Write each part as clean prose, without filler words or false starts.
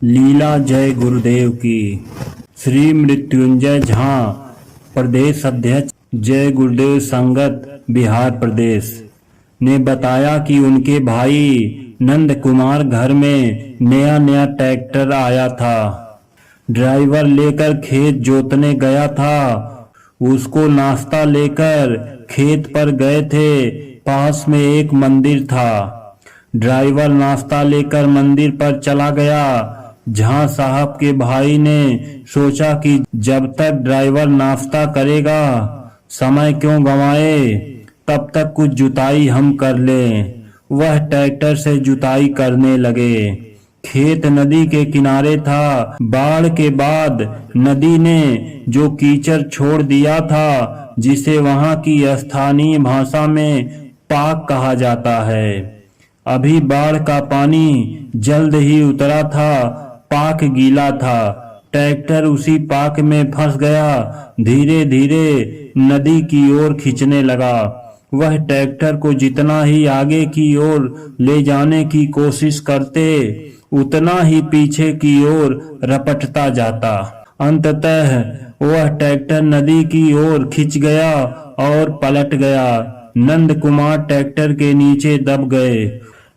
लीला जय गुरुदेव की। श्री मृत्युंजय झा, प्रदेश अध्यक्ष जय गुरुदेव संगत बिहार प्रदेश, ने बताया कि उनके भाई नंद कुमार घर में नया नया ट्रैक्टर आया था। ड्राइवर लेकर खेत जोतने गया था। उसको नाश्ता लेकर खेत पर गए थे। पास में एक मंदिर था। ड्राइवर नाश्ता लेकर मंदिर पर चला गया। झा साहब के भाई ने सोचा कि जब तक ड्राइवर नाश्ता करेगा समय क्यों गंवाए, तब तक कुछ जुताई हम कर लें। वह ट्रैक्टर से जुताई करने लगे। खेत नदी के किनारे था। बाढ़ के बाद नदी ने जो कीचड़ छोड़ दिया था, जिसे वहां की स्थानीय भाषा में पाक कहा जाता है, अभी बाढ़ का पानी जल्द ही उतरा था। पाक गीला था। ट्रैक्टर उसी पाक में फंस गया। धीरे धीरे नदी की ओर खींचने लगा। वह ट्रैक्टर को जितना ही आगे की ओर ले जाने की कोशिश करते, उतना ही पीछे की ओर रपटता जाता। अंततः वह ट्रैक्टर नदी की ओर खिंच गया और पलट गया। नंद कुमार ट्रैक्टर के नीचे दब गए।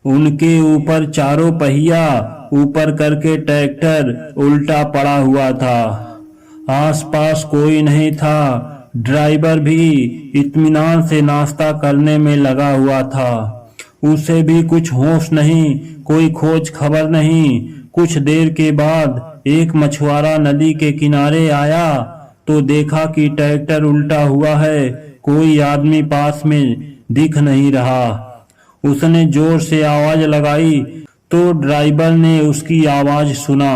उनके ऊपर चारों पहिया ऊपर करके ट्रैक्टर उल्टा पड़ा हुआ था। आसपास कोई नहीं था। ड्राइवर भी इत्मीनान से नाश्ता करने में लगा हुआ था। उसे भी कुछ होश नहीं, कोई खोज खबर नहीं। कुछ देर के बाद एक मछुआरा नदी के किनारे आया तो देखा कि ट्रैक्टर उल्टा हुआ है। कोई आदमी पास में दिख नहीं रहा। उसने जोर से आवाज लगाई तो ड्राइवर ने उसकी आवाज सुना।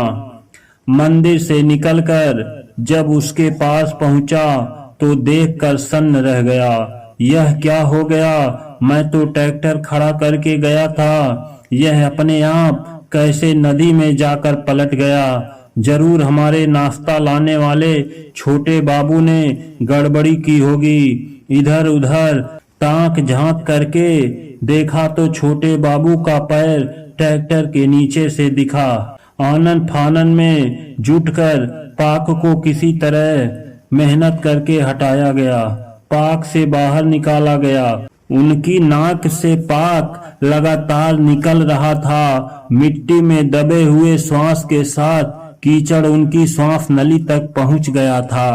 मंदिर से निकलकर जब उसके पास पहुंचा तो देखकर सन्न रह गया। यह क्या हो गया? मैं तो ट्रैक्टर खड़ा करके गया था। यह अपने आप कैसे नदी में जाकर पलट गया? जरूर हमारे नाश्ता लाने वाले छोटे बाबू ने गड़बड़ी की होगी। इधर उधर ताक झांक करके देखा तो छोटे बाबू का पैर ट्रैक्टर के नीचे से दिखा। आनन फानन में जुटकर पाक को किसी तरह मेहनत करके हटाया गया। पाक से बाहर निकाला गया। उनकी नाक से पाक लगातार निकल रहा था। मिट्टी में दबे हुए श्वास के साथ कीचड़ उनकी श्वास नली तक पहुंच गया था।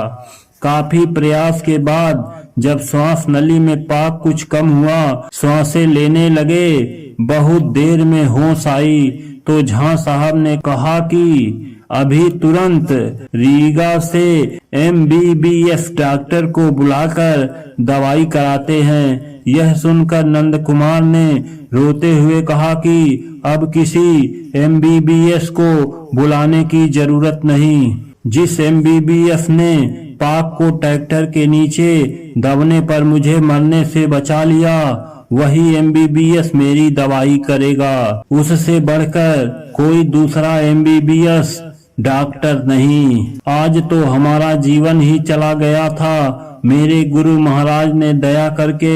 काफी प्रयास के बाद जब श्वास नली में पाक कुछ कम हुआ, श्वासें लेने लगे, बहुत देर में होश आई तो झा साहब ने कहा कि अभी तुरंत रीगा से MBBS डॉक्टर को बुलाकर दवाई कराते हैं। यह सुनकर नंद कुमार ने रोते हुए कहा कि अब किसी MBBS को बुलाने की जरूरत नहीं। जिस MBBS ने पाक को ट्रैक्टर के नीचे दबने पर मुझे मरने से बचा लिया, वही MBBS मेरी दवाई करेगा। उससे बढ़कर कोई दूसरा MBBS डॉक्टर नहीं। आज तो हमारा जीवन ही चला गया था। मेरे गुरु महाराज ने दया करके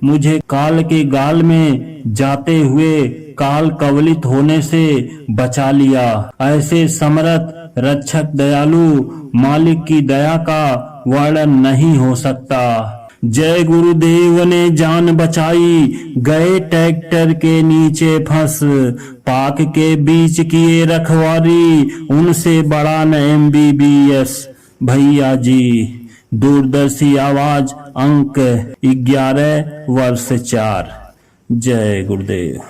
मुझे काल के गाल में जाते हुए काल कवलित होने से बचा लिया। ऐसे समर्थ रक्षक दयालु मालिक की दया का वर्णन नहीं हो सकता। जय गुरुदेव ने जान बचाई, गए ट्रैक्टर के नीचे फंस। पाक के बीच किए रखवारी, उनसे बड़ा न MBBS भैया जी। दूरदर्शी आवाज अंक 11 वर्ष 4। जय गुरुदेव।